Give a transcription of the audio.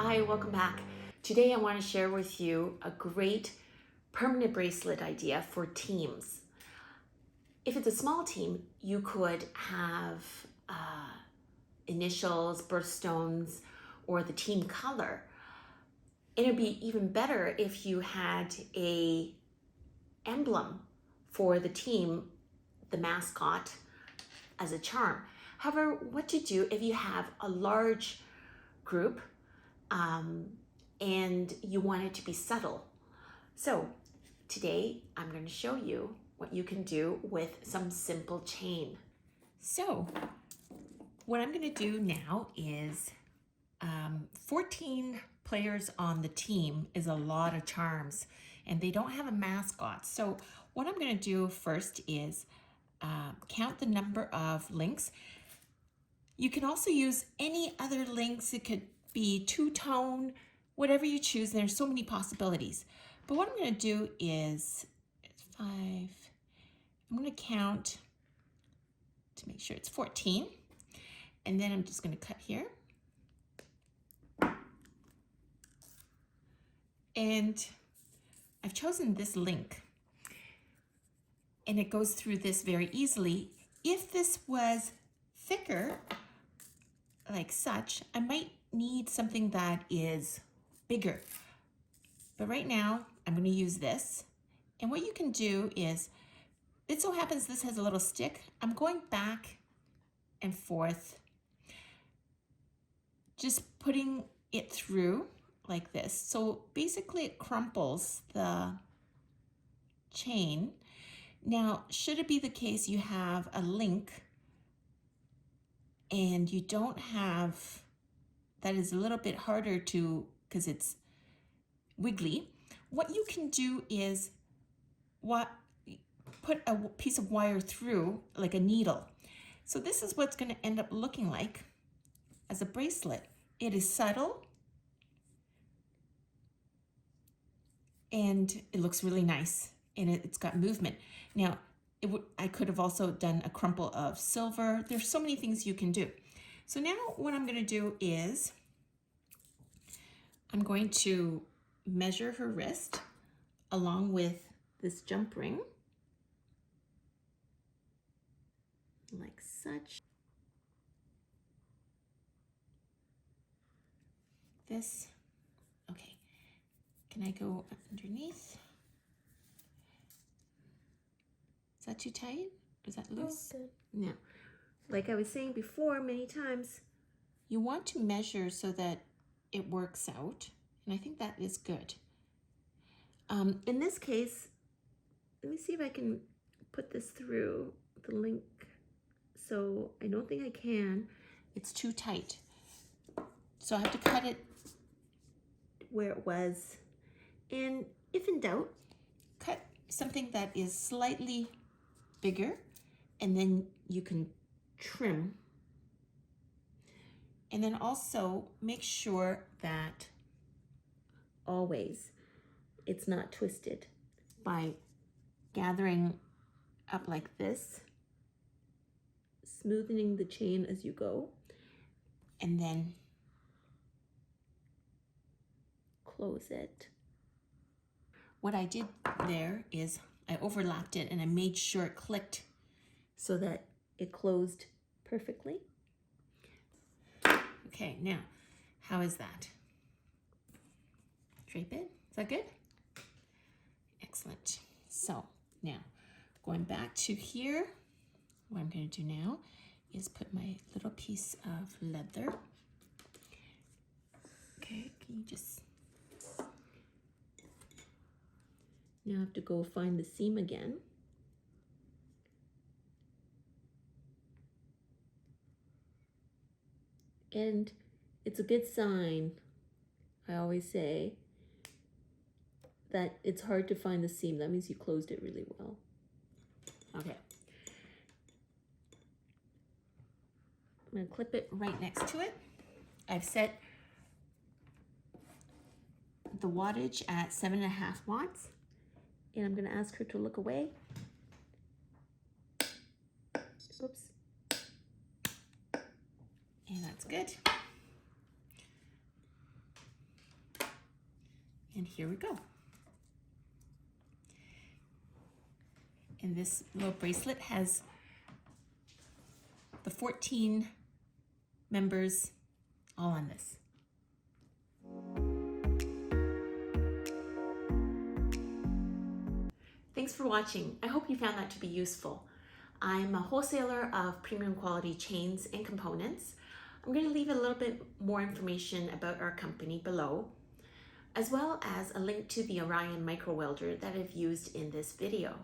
Hi, welcome back. Today I want to share with you a great permanent bracelet idea for teams. If it's a small team, you could have initials, birthstones, or the team color. And it'd be even better if you had a emblem for the team, the mascot, as a charm. However, what to do if you have a large group and you want it to be subtle. So today I'm going to show you what you can do with some simple chain. So what I'm going to do now is 14 players on the team is a lot of charms and they don't have a mascot. So what I'm going to do first is count the number of links. You can also use any other links. It could be two-tone, whatever you choose. There's so many possibilities. But what I'm going to do is 5. I'm going to count to make sure it's 14. And then I'm just going to cut here. And I've chosen this link. And it goes through this very easily. If this was thicker, like such, I might need something that is bigger. But right now, I'm going to use this. And what you can do is, it so happens this has a little stick. I'm going back and forth, just putting it through like this. So basically it crumples the chain. Now, should it be the case you have a link and you don't have, that is a little bit harder to, because it's wiggly, what you can do is put a piece of wire through, like a needle. So this is what's going to end up looking like as a bracelet. It is subtle and it looks really nice, and it's got movement. Now, I could have also done a crumple of silver. There's so many things you can do. So now what I'm going to do is I'm going to measure her wrist along with this jump ring, like such. This, okay. Can I go underneath? Is that too tight? Is that loose? Good. No. Like I was saying before many times, you want to measure so that it works out. And I think that is good. In this case, let me see if I can put this through the link. So I don't think I can. It's too tight. So I have to cut it where it was. And if in doubt, cut something that is slightly bigger, and then you can trim. And then also make sure that always it's not twisted by gathering up like this, smoothing the chain as you go, and then close it. What I did there is I overlapped it and I made sure it clicked so that it closed perfectly. Okay, now, how is that? Drape it, is that good? Excellent. So now, going back to here, what I'm going to do now is put my little piece of leather. Okay, can you just, now I have to go find the seam again. And it's a good sign, I always say, that it's hard to find the seam. That means you closed it really well. Okay. I'm going to clip it right next to it. I've set the wattage at 7.5 watts. And I'm going to ask her to look away. Oops. And that's good. And here we go. And this little bracelet has the 14 members all on this. Thanks for watching. I hope you found that to be useful. I'm a wholesaler of premium quality chains and components. I'm going to leave a little bit more information about our company below, as well as a link to the Orion micro welder that I've used in this video.